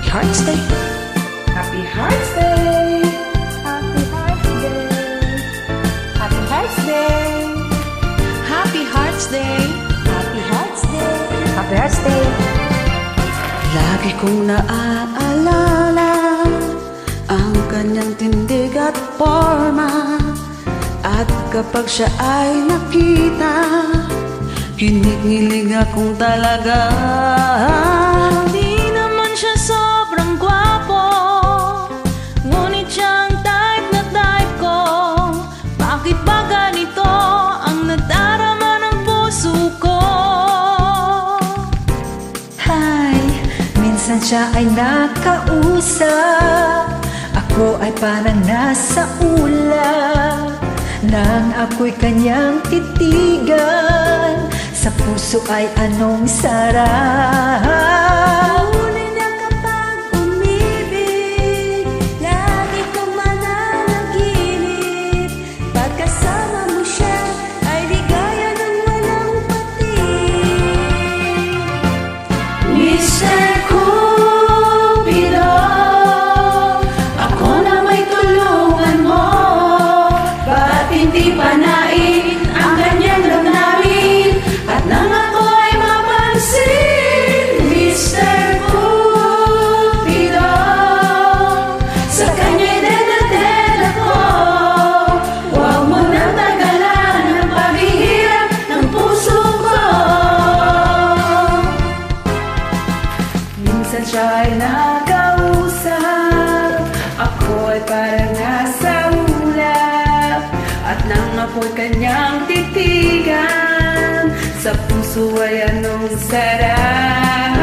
Hearts Day. Happy Hearts Day! Happy Hearts Day. Happy Hearts Day. Happy Hearts Day. Happy Hearts Day. Happy Hearts Day. Lagi kong naaalala ang kanyang tindig at forma. At kapag siya ay nakita, kinikilig akong talaga. Di naman siya sobrang gwapo, ngunit siyang type na type ko. Bakit ba ganito ang nadarama ng puso ko? Hi, minsan siya ay nakausap, ako ay parang nasa ulap. Nang ako'y kanyang titigan, sa puso ay anong sarap. Tunay na kapag umibig, lagi kang mananaginip. Pagkasama mo siya, ay ligaya ng walang patig. Mr. Cupido, ako na may tulungan mo. Ba't hindi panain ang kanyang damdamin? At nang ako ay mapansin, Mr. Cupido, sa kanya'y dead ako. Huwag mo nang tagalan ang paghihirap ng puso ko. Minsan siya ay nakausap, ako ay parang nasa ulap. At nang ako'y kanyang titigan, sa puso ay anong sarap.